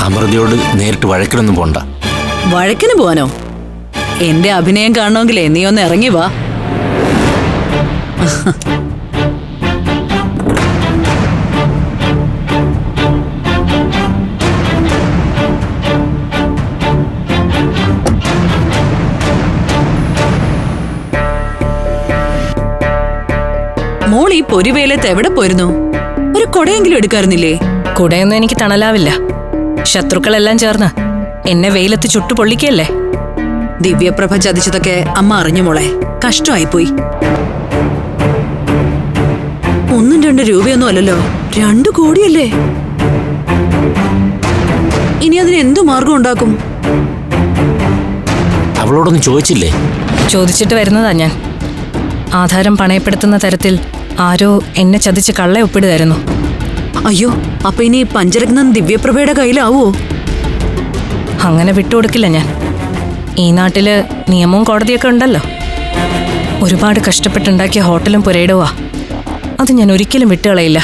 അമൃതയോട് നേരിട്ട് വഴക്കിനൊന്നും പോണ്ട. വഴക്കിന് പോവാനോ? എന്റെ അഭിനയം കാണണമെങ്കിലേ നീ ഒന്ന് ഇറങ്ങി വാ. മോൾ ഈ പൊരിവേലത്ത് എവിടെ പോയിരുന്നു? ഒരു കൊടയെങ്കിലും എടുക്കാറുന്നില്ലേ? കുടയൊന്നും എനിക്ക് തണലാവില്ല. ശത്രുക്കളെല്ലാം ചേർന്ന് എന്നെ വെയിലത്ത് ചുട്ടു പൊള്ളിക്കല്ലേ. ദിവ്യപ്രഭ ചതിച്ചതൊക്കെ അമ്മ അറിഞ്ഞു മോളെ. കഷ്ടമായിപ്പോയി. 1-2 രൂപയൊന്നും അല്ലല്ലോ, 2 കോടിയല്ലേ. ഇനി അതിന് എന്തു മാർഗം ഉണ്ടാക്കും? അവളോടൊന്നും ചോദിച്ചില്ലേ? ചോദിച്ചിട്ട് വരുന്നതാ ഞാൻ. ആധാരം പണയപ്പെടുത്തുന്ന തരത്തിൽ ആരോ എന്നെ ചതിച്ച് കള്ള ഒപ്പിടുതായിരുന്നു. അയ്യോ, അപ്പൊ ഇനി പഞ്ചരത്നം ദിവ്യപ്രഭയുടെ കയ്യിലാവോ? അങ്ങനെ വിട്ടുകൊടുക്കില്ല ഞാൻ. ഈ നാട്ടില് നിയമവും കോടതിയൊക്കെ ഉണ്ടല്ലോ. ഒരുപാട് കഷ്ടപ്പെട്ടുണ്ടാക്കിയ ഹോട്ടലും പുരയിടവാ. അത് ഞാൻ ഒരിക്കലും വിട്ടുകളയില്ല.